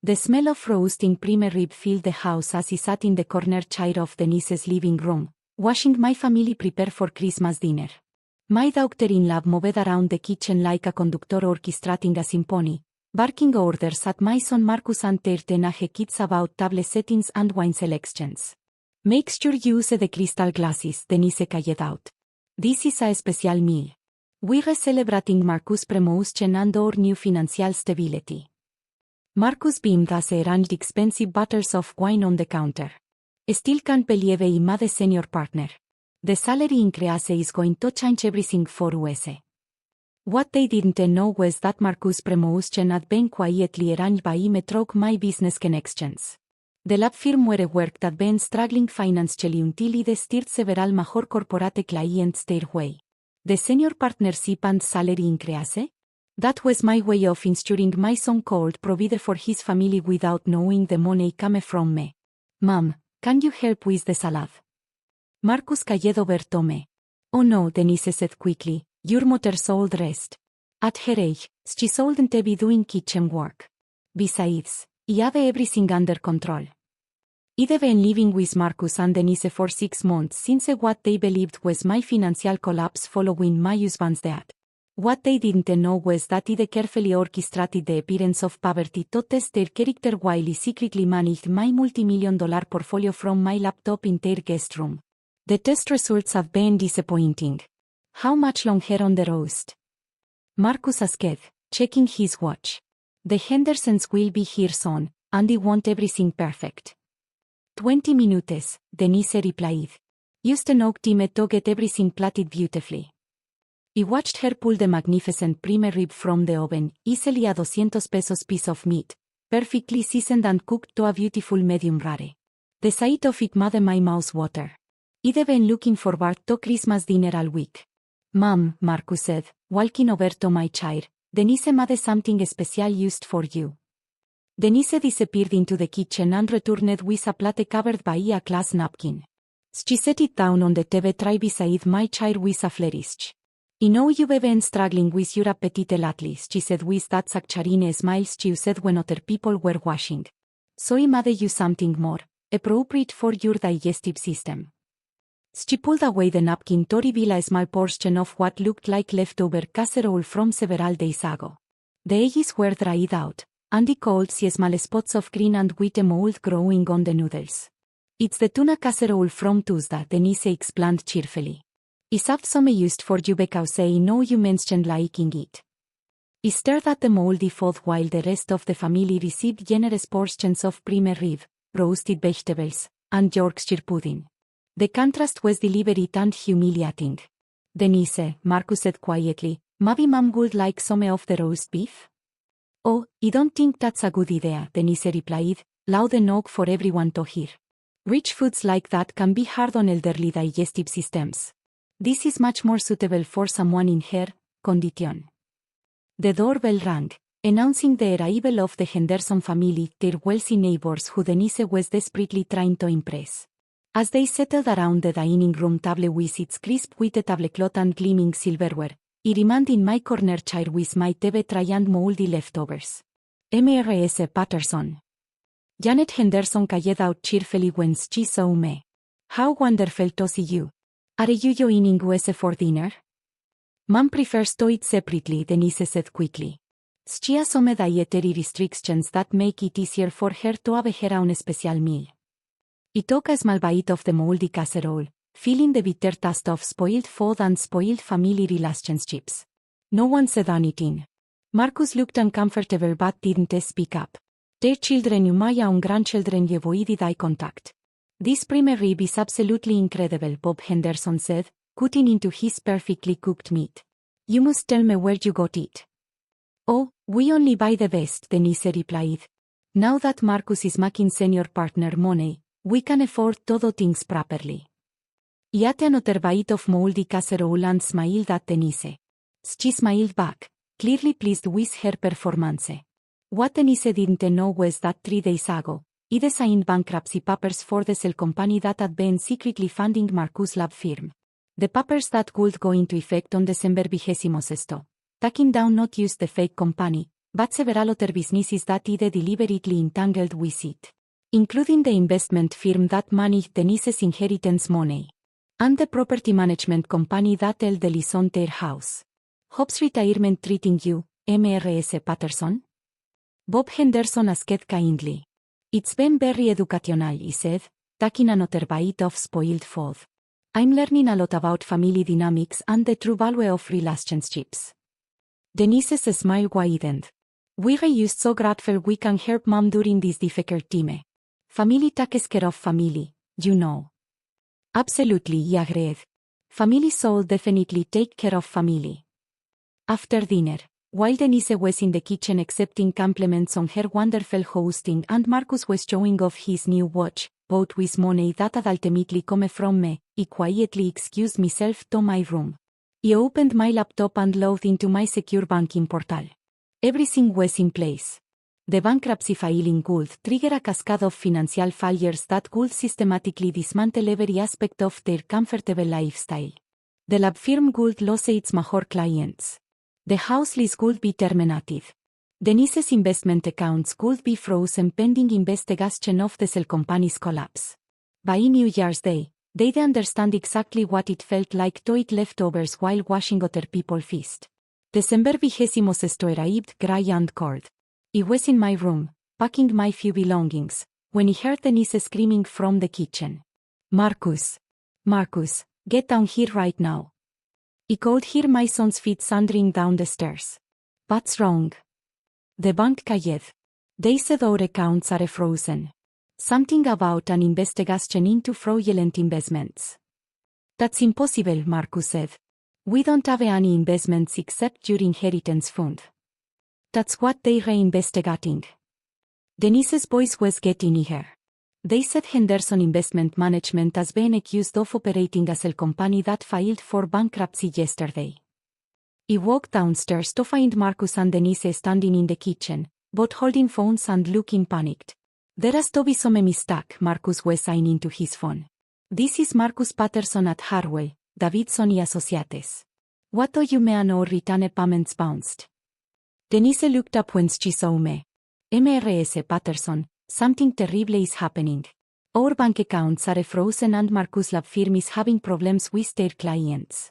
The smell of roasting prime rib filled the house as I sat in the corner chair of Denise's living room, watching my family prepare for Christmas dinner. My daughter-in-law moved around the kitchen like a conductor orchestrating a symphony, barking orders at my son Marcus and teenage kids about table settings and wine selections. Make sure you use the crystal glasses, Denise called out. This is a special meal. We're celebrating Marcus' promotion and our new financial stability. Marcus beamed as he arranged expensive bottles of wine on the counter. Still can't believe I made a senior partner. The salary increase is going to change everything for us. What they didn't know was that Marcus' promotion had been quietly arranged by him through my business connections. The lab firm where I worked had been struggling financially until it steered several major corporate clients their way. The senior partnership and salary increase? That was my way of ensuring my son could provide for his family without knowing the money came from me. Mom, can you help with the salad? Marcus called over to me. Oh no, Denise said quickly, your mother's all dressed. At her age, she shouldn't be doing kitchen work. Besides, I have everything under control. I'd been living with Marcus and Denise for 6 months since what they believed was my financial collapse following my husband's death. What they didn't know was that I'd carefully orchestrated the appearance of poverty to test their character while I secretly managed my multi-million-dollar portfolio from my laptop in their guest room. The test results have been disappointing. How much longer on the roast? Marcus asked, checking his watch. The Hendersons will be here soon, and I want everything perfect. 20 minutes, Denise replied. Used an oak time to get everything plated beautifully. I watched her pull the magnificent prime rib from the oven, easily a $200 piece of meat, perfectly seasoned and cooked to a beautiful medium rare. The sight of it made my mouth water. I'd been looking forward to Christmas dinner all week. Mom, Marcus said, walking over to my chair, Denise made something special used for you. Denise disappeared into the kitchen and returned with a plate covered by a cloth napkin. She set it down on the table tray beside my chair with a flourish. I know you've been struggling with your appetite lately, she said with that saccharine smile she used when other people were watching. So I made you something more appropriate for your digestive system. She pulled away the napkin to reveal a small portion of what looked like leftover casserole from several days ago. The edges were dried out, and I could see small spots of green and white mold growing on the noodles. It's the tuna casserole from Tuesday, Denise explained cheerfully. I saved some used for you because I know you mentioned liking it. I stared at the moldy food while the rest of the family received generous portions of prime rib, roasted vegetables, and Yorkshire pudding. The contrast was deliberate and humiliating. Denise, Marcus said quietly, maybe Mom would like some of the roast beef? Oh, I don't think that's a good idea, Denise replied, loud enough for everyone to hear. Rich foods like that can be hard on elderly digestive systems. This is much more suitable for someone in her condition. The doorbell rang, announcing the arrival of the Henderson family, their wealthy neighbors who Denise was desperately trying to impress. As they settled around the dining room table with its crisp white tablecloth and gleaming silverware, I remained in my corner chair with my table tray and moldy leftovers. Mrs. Patterson. Janet Henderson called out cheerfully when she saw me. How wonderful to see you. Are you joining us for dinner? Mom prefers to eat separately, Denise said quickly. She has some dietary restrictions that make it easier for her to have her own special meal. I took a small bite of the moldy casserole, feeling the bitter taste of spoiled food and spoiled family relationships. No one said anything. Marcus looked uncomfortable but didn't speak up. Their children and my own grandchildren avoided eye contact. This prime rib is absolutely incredible, Bob Henderson said, cutting into his perfectly cooked meat. You must tell me where you got it. Oh, we only buy the best, Denise replied. Now that Marcus is making senior partner money, we can afford to do things properly. I ate another bite of moldy casserole and smiled at Denise. She smiled back, clearly pleased with her performance. What Denise didn't know was that 3 days ago, I signed bankruptcy papers for the cell company that had been secretly funding Marcus' lab firm. The papers that would go into effect on December 26th. Taking down not just the fake company, but several other businesses that either deliberately entangled with it, including the investment firm that managed Denise's inheritance money, and the property management company that held the lease on their house. Hope's retirement treating you, Mrs. Patterson? Bob Henderson asked kindly. It's been very educational, he said, taking another bite of spoiled food. I'm learning a lot about family dynamics and the true value of relationships. Denise's smile widened. We're just so grateful we can help Mom during this difficult time. Family takes care of family, you know. Absolutely, he agreed. Family soul definitely take care of family. After dinner, while Denise was in the kitchen accepting compliments on her wonderful hosting and Marcus was showing off his new watch, bought with money that had ultimately come from me, I quietly excused myself to my room. I opened my laptop and logged into my secure banking portal. Everything was in place. The bankruptcy filing would trigger a cascade of financial failures that would systematically dismantle every aspect of their comfortable lifestyle. The law firm would lose its major clients. The house lease would be terminated. Denise's investment accounts would be frozen pending investigation of the cell company's collapse. By New Year's Day, they'd understand exactly what it felt like to eat leftovers while watching other people feast. December 26 arrived gray and cold. I was in my room, packing my few belongings, when I heard Denise screaming from the kitchen. Marcus! Marcus, get down here right now. I could hear my son's feet thundering down the stairs. What's wrong? The bank called. They said our accounts are frozen. Something about an investigation into fraudulent investments. That's impossible, Marcus said. We don't have any investments except your inheritance fund. That's what they're investigating. Denise's voice was getting eager. They said Henderson Investment Management has been accused of operating as a company that filed for bankruptcy yesterday. I walked downstairs to find Marcus and Denise standing in the kitchen, both holding phones and looking panicked. There has to be some mistake, Marcus was saying into his phone. This is Marcus Patterson at Harwell, Davidson y Associates. What do you mean our return payments bounced? Denise looked up when she saw me. Mrs. Patterson, something terrible is happening. Our bank accounts are frozen and Marcus' lab firm is having problems with their clients.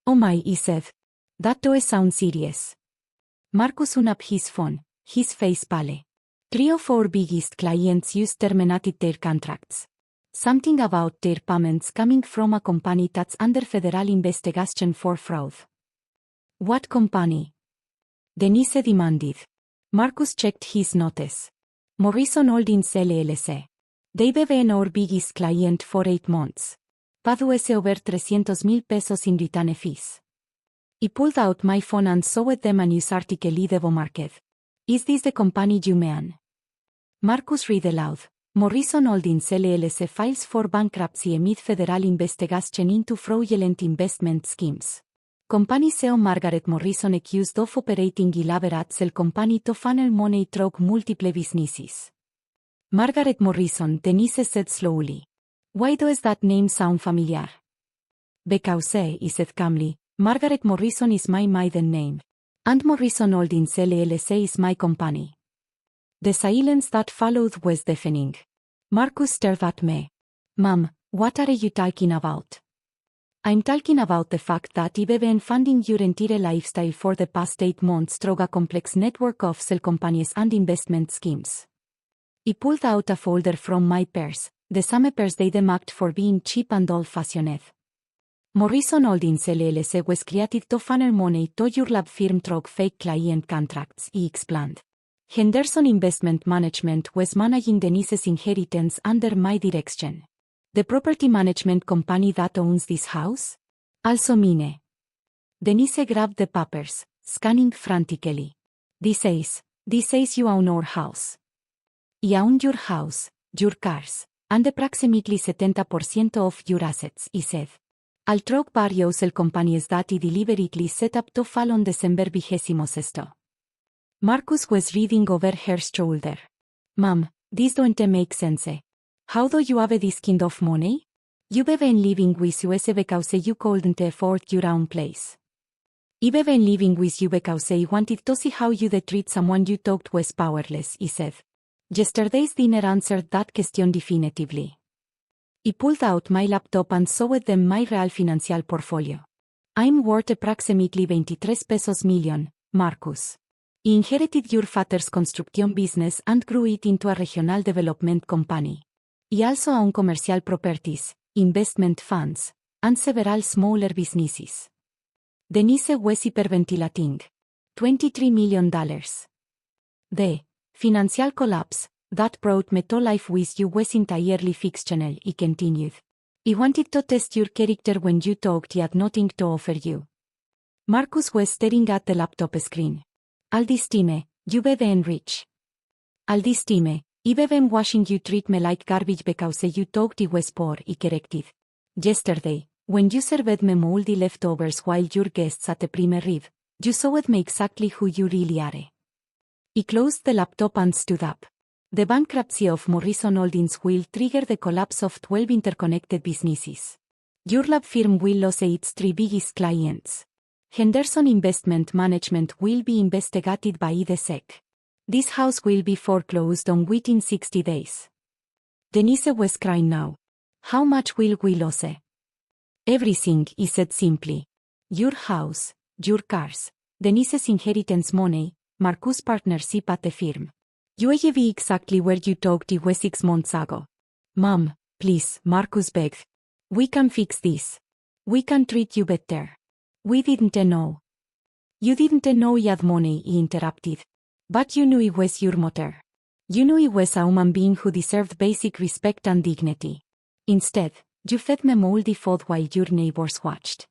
Oh my, he said. That does sound serious. Marcus hung up his phone, his face pale. 3 of our biggest clients just terminated their contracts. Something about their payments coming from a company that's under federal investigation for fraud. What company? Denise demanded. Marcus checked his notes. Morrison Holdings LLC. They've been our biggest client for 8 months. Paid us over $300,000 pesos in return fees. I pulled out my phone and showed them a news article in the market. Is this the company you mean? Marcus read aloud. Morrison Holdings LLC files for bankruptcy amid federal investigation into fraudulent investment schemes. Company CEO Margaret Morrison accused of operating elaborate cell company to funnel money through multiple businesses. Margaret Morrison, Denise said slowly. Why does that name sound familiar? Because, he said calmly, Margaret Morrison is my maiden name. And Morrison Holdings LLC is my company. The silence that followed was deafening. Marcus stared at me. Mom, what are you talking about? I'm talking about the fact that I've been funding your entire lifestyle for the past 8 months through a complex network of cell companies and investment schemes. I pulled out a folder from my purse, the same purse they'd marked for being cheap and old-fashioned. Morrison Holdings LLC was created to funnel money to your lab firm through fake client contracts, he explained. Henderson Investment Management was managing Denise's inheritance under my direction. The property management company that owns this house? Also mine. Denise grabbed the papers, scanning frantically. This says you own our house. I own your house, your cars, and approximately 70% of your assets, he said. I'll throw various cell companies that I deliberately set up to fall on December 26. Marcus was reading over her shoulder. Mom, this don't make sense. How do you have this kind of money? You've been living with us because you couldn't afford your own place. I've been living with you because I wanted to see how you'd treat someone you thought was powerless, he said. Yesterday's dinner answered that question definitively. I pulled out my laptop and showed them my real financial portfolio. I'm worth approximately 23 pesos million, Marcus. I inherited your father's construction business and grew it into a regional development company. I also own commercial properties, investment funds, and several smaller businesses. Denise was hyperventilating. $23 million. The financial collapse that brought me to life with you was entirely fictional, he continued. I wanted to test your character when you talked I had nothing to offer you. Marcus was staring at the laptop screen. All this time, you've been rich. All this time, I've been watching you treat me like garbage because you thought I was poor, he corrected. Yesterday, when you served me moldy leftovers while your guests at the prime rib, you showed me exactly who you really are. He closed the laptop and stood up. The bankruptcy of Morrison Holdings will trigger the collapse of 12 interconnected businesses. Your lab firm will lose its 3 biggest clients. Henderson Investment Management will be investigated by the SEC. This house will be foreclosed on within 60 days. Denise was crying now. How much will we lose? Everything, he said simply. Your house, your cars, Denise's inheritance money, Marcus' partnership at the firm. You will be exactly where you talked it was 6 months ago. Mom, please, Marcus begged. We can fix this. We can treat you better. We didn't know. You didn't know you had money, he interrupted. But you knew it was your mother. You knew it was a human being who deserved basic respect and dignity. Instead, you fed me moldy food while your neighbors watched.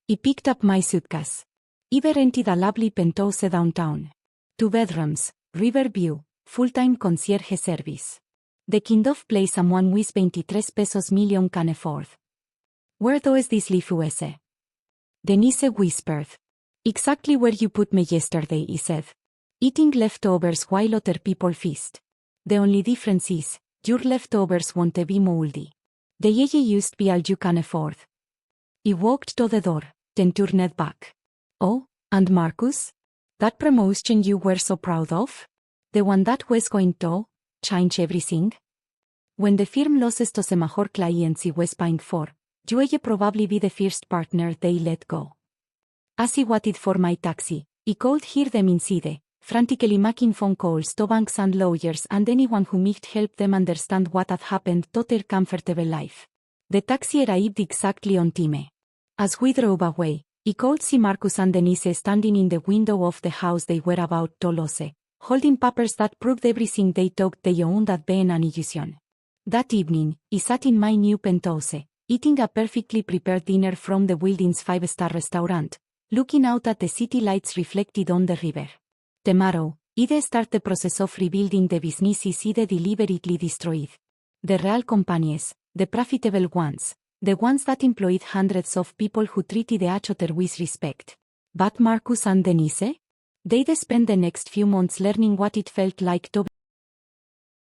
He picked up my suitcase. I've rented a lovely penthouse downtown. 2 bedrooms, Riverview, full-time concierge service. The kind of place someone with 23 pesos million can afford. Where does this leave us? Denise whispered. Exactly where you put me yesterday, he said. Eating leftovers while other people feast. The only difference is, your leftovers won't be moldy. They used to be all you can afford. He walked to the door, then turned back. Oh, and Marcus? That promotion you were so proud of? The one that was going to change everything? When the firm loses to the major clients it was paying for, you will probably be the first partner they let go. As he waited for my taxi, he could hear them inside, frantically making phone calls to banks and lawyers and anyone who might help them understand what had happened to their comfortable life. The taxi arrived exactly on time. As we drove away, he could see Marcus and Denise standing in the window of the house they were about to lose, holding papers that proved everything they thought they owned had been an illusion. That evening, he sat in my new penthouse, eating a perfectly prepared dinner from the building's 5-star restaurant, looking out at the city lights reflected on the river. Tomorrow, I'd start the process of rebuilding the businesses I'd deliberately destroyed. The real companies, the profitable ones, the ones that employed hundreds of people who treated each other with respect. But Marcus and Denise? They'd spend the next few months learning what it felt like to